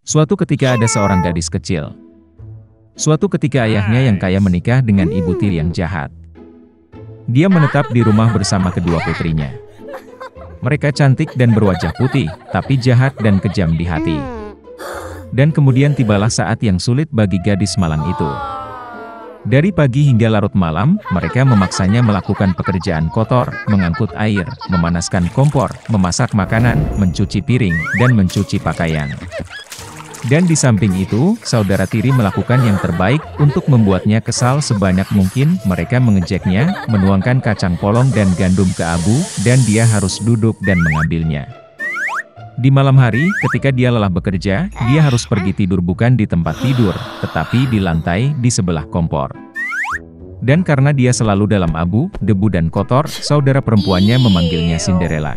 Suatu ketika ada seorang gadis kecil. Suatu ketika ayahnya yang kaya menikah dengan ibu tiri yang jahat. Dia menetap di rumah bersama kedua putrinya. Mereka cantik dan berwajah putih, tapi jahat dan kejam di hati. Dan kemudian tibalah saat yang sulit bagi gadis malang itu. Dari pagi hingga larut malam, mereka memaksanya melakukan pekerjaan kotor, mengangkut air, memanaskan kompor, memasak makanan, mencuci piring, dan mencuci pakaian. Dan di samping itu, saudara tiri melakukan yang terbaik untuk membuatnya kesal sebanyak mungkin. Mereka mengejeknya, menuangkan kacang polong dan gandum ke abu, dan dia harus duduk dan mengambilnya. Di malam hari, ketika dia lelah bekerja, dia harus pergi tidur bukan di tempat tidur, tetapi di lantai di sebelah kompor. Dan karena dia selalu dalam abu, debu dan kotor, saudara perempuannya memanggilnya Cinderella.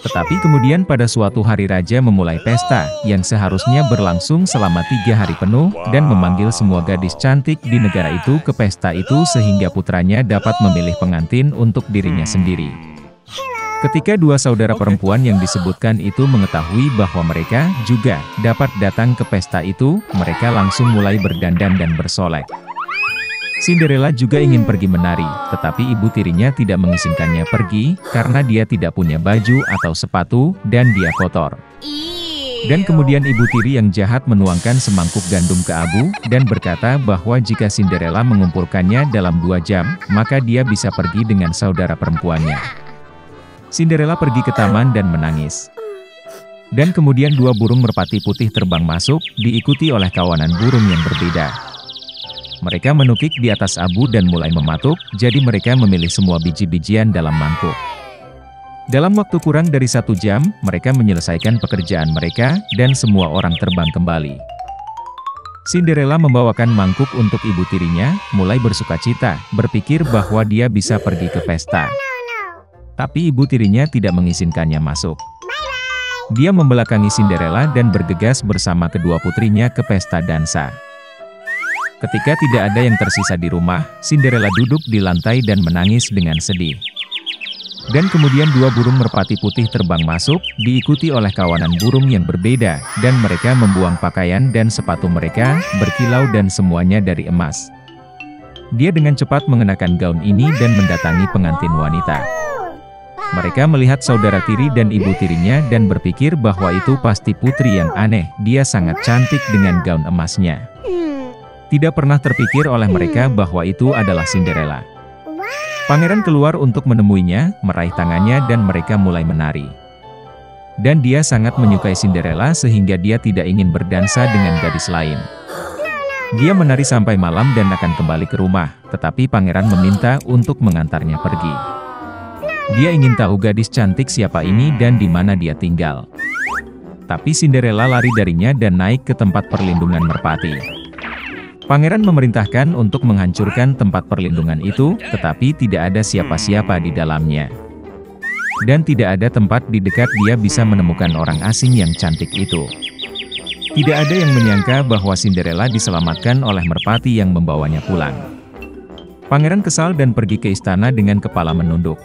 Tetapi kemudian pada suatu hari raja memulai pesta, yang seharusnya berlangsung selama 3 hari penuh, dan memanggil semua gadis cantik di negara itu ke pesta itu sehingga putranya dapat memilih pengantin untuk dirinya sendiri. Ketika dua saudara perempuan yang disebutkan itu mengetahui bahwa mereka juga dapat datang ke pesta itu, mereka langsung mulai berdandan dan bersolek. Cinderella juga ingin pergi menari, tetapi ibu tirinya tidak mengizinkannya pergi, karena dia tidak punya baju atau sepatu, dan dia kotor. Dan kemudian ibu tiri yang jahat menuangkan semangkuk gandum ke abu, dan berkata bahwa jika Cinderella mengumpulkannya dalam 2 jam, maka dia bisa pergi dengan saudara perempuannya. Cinderella pergi ke taman dan menangis. Dan kemudian 2 burung merpati putih terbang masuk, diikuti oleh kawanan burung yang berbeda. Mereka menukik di atas abu dan mulai mematuk, jadi mereka memilih semua biji-bijian dalam mangkuk. Dalam waktu kurang dari 1 jam, mereka menyelesaikan pekerjaan mereka, dan semua orang terbang kembali. Cinderella membawakan mangkuk untuk ibu tirinya, mulai bersukacita, berpikir bahwa dia bisa pergi ke pesta. Tapi ibu tirinya tidak mengizinkannya masuk. Dia membelakangi Cinderella dan bergegas bersama kedua putrinya ke pesta dansa. Ketika tidak ada yang tersisa di rumah, Cinderella duduk di lantai dan menangis dengan sedih. Dan kemudian 2 burung merpati putih terbang masuk, diikuti oleh kawanan burung yang berbeda, dan mereka membuang pakaian dan sepatu mereka, berkilau dan semuanya dari emas. Dia dengan cepat mengenakan gaun ini dan mendatangi pengantin wanita. Mereka melihat saudara tiri dan ibu tirinya dan berpikir bahwa itu pasti putri yang aneh, dia sangat cantik dengan gaun emasnya. Tidak pernah terpikir oleh mereka bahwa itu adalah Cinderella. Pangeran keluar untuk menemuinya, meraih tangannya dan mereka mulai menari. Dan dia sangat menyukai Cinderella sehingga dia tidak ingin berdansa dengan gadis lain. Dia menari sampai malam dan akan kembali ke rumah, tetapi pangeran meminta untuk mengantarnya pergi. Dia ingin tahu gadis cantik siapa ini dan di mana dia tinggal. Tapi Cinderella lari darinya dan naik ke tempat perlindungan merpati. Pangeran memerintahkan untuk menghancurkan tempat perlindungan itu, tetapi tidak ada siapa-siapa di dalamnya. Dan tidak ada tempat di dekat dia bisa menemukan orang asing yang cantik itu. Tidak ada yang menyangka bahwa Cinderella diselamatkan oleh merpati yang membawanya pulang. Pangeran kesal dan pergi ke istana dengan kepala menunduk.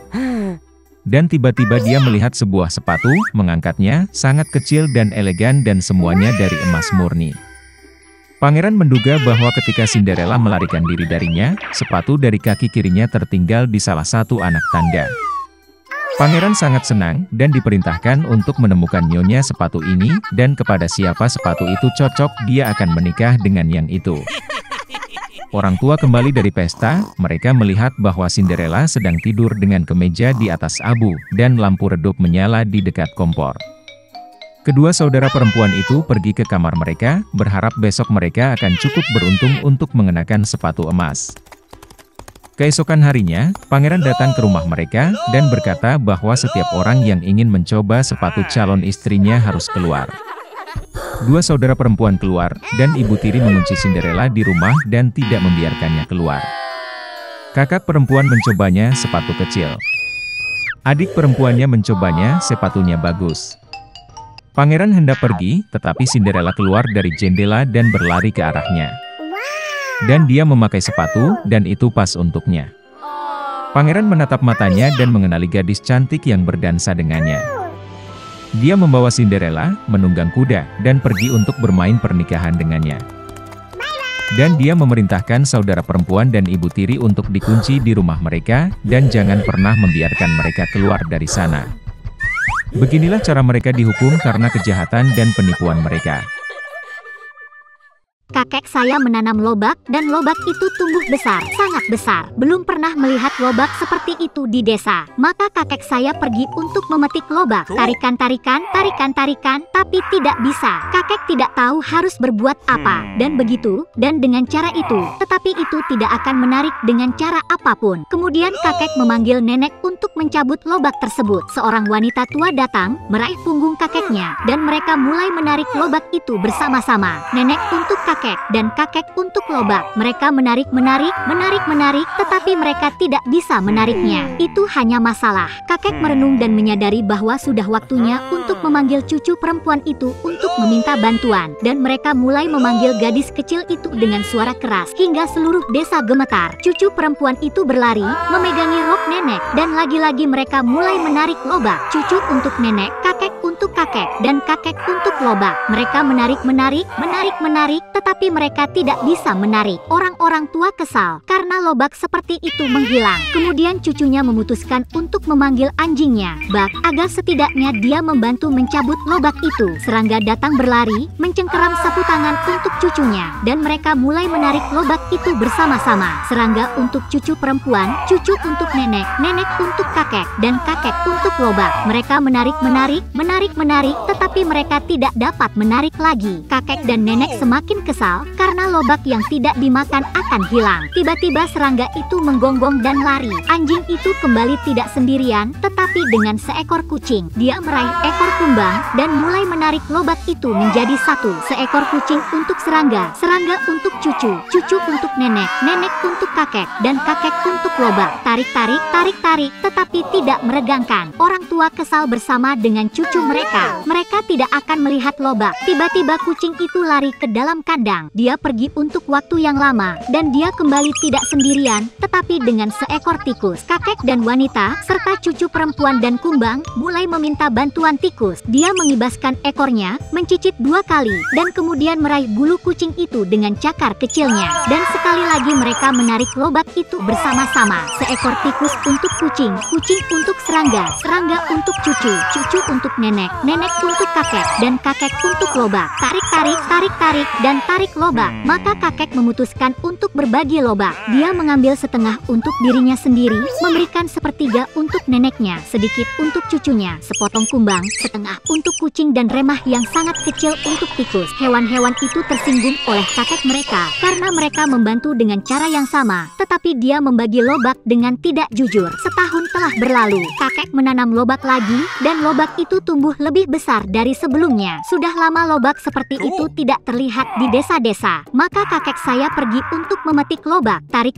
Dan tiba-tiba dia melihat sebuah sepatu, mengangkatnya, sangat kecil dan elegan dan semuanya dari emas murni. Pangeran menduga bahwa ketika Cinderella melarikan diri darinya, sepatu dari kaki kirinya tertinggal di salah satu anak tangga. Pangeran sangat senang, dan diperintahkan untuk menemukan nyonya sepatu ini, dan kepada siapa sepatu itu cocok, dia akan menikah dengan yang itu. Orang tua kembali dari pesta, mereka melihat bahwa Cinderella sedang tidur dengan kemeja di atas abu, dan lampu redup menyala di dekat kompor. Kedua saudara perempuan itu pergi ke kamar mereka, berharap besok mereka akan cukup beruntung untuk mengenakan sepatu emas. Keesokan harinya, pangeran datang ke rumah mereka, dan berkata bahwa setiap orang yang ingin mencoba sepatu calon istrinya harus keluar. Dua saudara perempuan keluar, dan ibu tiri mengunci Cinderella di rumah dan tidak membiarkannya keluar. Kakak perempuan mencobanya sepatu kecil. Adik perempuannya mencobanya sepatunya bagus. Pangeran hendak pergi, tetapi Cinderella keluar dari jendela dan berlari ke arahnya. Dan dia memakai sepatu, dan itu pas untuknya. Pangeran menatap matanya dan mengenali gadis cantik yang berdansa dengannya. Dia membawa Cinderella, menunggang kuda, dan pergi untuk bermain pernikahan dengannya. Dan dia memerintahkan saudara perempuan dan ibu tiri untuk dikunci di rumah mereka, dan jangan pernah membiarkan mereka keluar dari sana. Beginilah cara mereka dihukum karena kejahatan dan penipuan mereka. Kakek saya menanam lobak, dan lobak itu tumbuh besar, sangat besar. Belum pernah melihat lobak seperti itu di desa. Maka kakek saya pergi untuk memetik lobak. Tarikan, tapi tidak bisa. Kakek tidak tahu harus berbuat apa, dan begitu, dan dengan cara itu. Tetapi itu tidak akan menarik dengan cara apapun. Kemudian kakek memanggil nenek untuk mencabut lobak tersebut. Seorang wanita tua datang, meraih punggung kakeknya, dan mereka mulai menarik lobak itu bersama-sama. Nenek untuk kakek, dan kakek untuk lobak. Mereka menarik, tetapi mereka tidak bisa menariknya. Itu hanya masalah. Kakek merenung dan menyadari bahwa sudah waktunya untuk memanggil cucu perempuan itu untuk meminta bantuan. Dan mereka mulai memanggil gadis kecil itu dengan suara keras, hingga seluruh desa gemetar. Cucu perempuan itu berlari, memegangi rok nenek, dan lagi-lagi mereka mulai menarik lobak. Cucu untuk nenek, kakek untuk kakek, dan kakek untuk lobak. Mereka menarik, tetapi mereka tidak bisa menarik. Orang-orang tua kesal karena lobak seperti itu menghilang. Kemudian cucunya memutuskan untuk memanggil anjingnya, Bak, agar setidaknya dia membantu mencabut lobak itu. Serangga datang berlari, mencengkeram sapu tangan untuk cucunya, dan mereka mulai menarik lobak itu bersama-sama. Serangga untuk cucu perempuan, cucu untuk nenek, nenek untuk kakek, dan kakek untuk lobak. Mereka menarik, tetapi mereka tidak dapat menarik lagi. Kakek dan nenek semakin kesal karena lobak yang tidak dimakan akan hilang. Tiba-tiba serangga itu menggonggong dan lari. Anjing itu kembali tidak sendirian, tetapi dengan seekor kucing. Dia meraih ekor kumbang dan mulai menarik lobak itu menjadi satu. Seekor kucing untuk serangga, serangga untuk cucu, cucu untuk nenek, nenek untuk kakek, dan kakek untuk lobak. Tarik, tetapi tidak meregangkan. Orang tua kesal bersama dengan cucu mereka. Mereka tidak akan melihat lobak. Tiba-tiba kucing itu lari ke dalam kandang. Dia pergi untuk waktu yang lama, dan dia kembali tidak sendirian, tetapi dengan seekor tikus. Kakek dan wanita, serta cucu perempuan dan kumbang, mulai meminta bantuan tikus. Dia mengibaskan ekornya, mencicit 2 kali, dan kemudian meraih bulu kucing itu dengan cakar kecilnya. Dan sekali lagi mereka menarik lobak itu bersama-sama. Seekor tikus untuk kucing, kucing untuk serangga, serangga untuk cucu, cucu untuk nenek, nenek untuk kakek, dan kakek untuk lobak. Tarik, dan tarik lobak. Maka kakek memutuskan untuk berbagi lobak. Dia mengambil setengah untuk dirinya sendiri, memberikan sepertiga untuk neneknya, sedikit untuk cucunya, sepotong kumbang, setengah untuk kucing, dan remah yang sangat kecil untuk tikus. Hewan-hewan itu tersinggung oleh kakek mereka karena mereka membantu dengan cara yang sama, tetapi dia membagi lobak dengan tidak jujur. Setahun telah berlalu. Kakek menanam lobak lagi, dan lobak itu tumbuh lebih besar dari sebelumnya. Sudah lama lobak seperti itu tidak terlihat di desa-desa. Maka kakek saya pergi untuk memetik lobak. Tarik,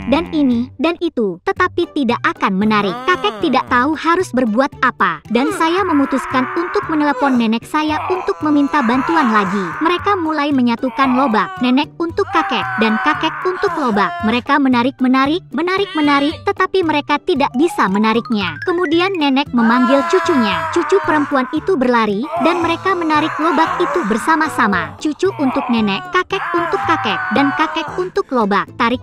dan ini, dan itu, tetapi tidak akan menarik. Kakek tidak tahu harus berbuat apa, dan saya memutuskan untuk menelepon nenek saya untuk meminta bantuan lagi. Mereka mulai menyatukan lobak, nenek untuk kakek, dan kakek untuk lobak. Mereka menarik, tetapi mereka tidak bisa menariknya. Kemudian nenek memanggil cucunya. Cucu perempuan itu berlari, dan mereka menarik lobak itu bersama-sama. Cucu untuk nenek, kakek untuk kakek, dan kakek untuk lobak. Tarik,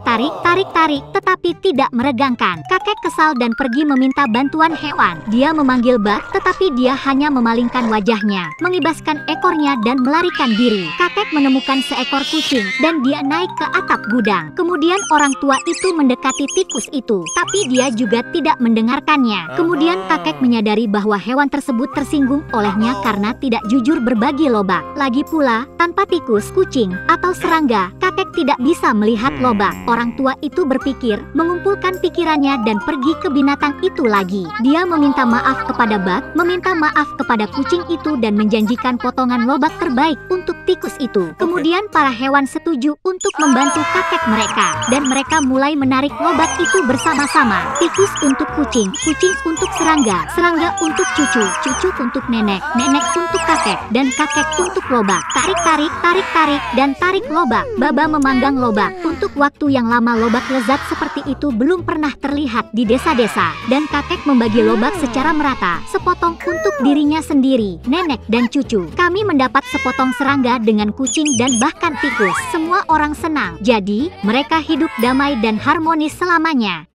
tetapi tidak meregangkan. Kakek kesal dan pergi meminta bantuan hewan. Dia memanggil Bak, tetapi dia hanya memalingkan wajahnya, mengibaskan ekornya, dan melarikan diri. Kakek menemukan seekor kucing, dan dia naik ke atap gudang. Kemudian orang tua itu mendekati tikus itu, tapi dia juga tidak mendengarkannya. Kemudian kakek menyadari bahwa hewan tersebut tersinggung olehnya karena tidak jujur berbagi lobak. Lagi pula, tanpa tikus, kucing, atau serangga, kakek tidak bisa melihat lobak. Orang tua itu berpikir, mengumpulkan pikirannya, dan pergi ke binatang itu lagi. Dia meminta maaf kepada Bak, meminta maaf kepada kucing itu, dan menjanjikan potongan lobak terbaik untuk tikus itu. Kemudian para hewan setuju untuk membantu kakek mereka, dan mereka mulai menarik lobak itu bersama-sama. Tikus untuk kucing, kucing untuk serangga, serangga untuk cucu, cucu untuk nenek, nenek untuk kakek, dan kakek untuk lobak. Tarik, dan tarik. Tarik lobak. Baba memanggang lobak. Untuk waktu yang lama lobak lezat seperti itu belum pernah terlihat di desa-desa. Dan kakek membagi lobak secara merata. Sepotong untuk dirinya sendiri, nenek dan cucu. Kami mendapat sepotong serangga dengan kucing dan bahkan tikus. Semua orang senang. Jadi, mereka hidup damai dan harmonis selamanya.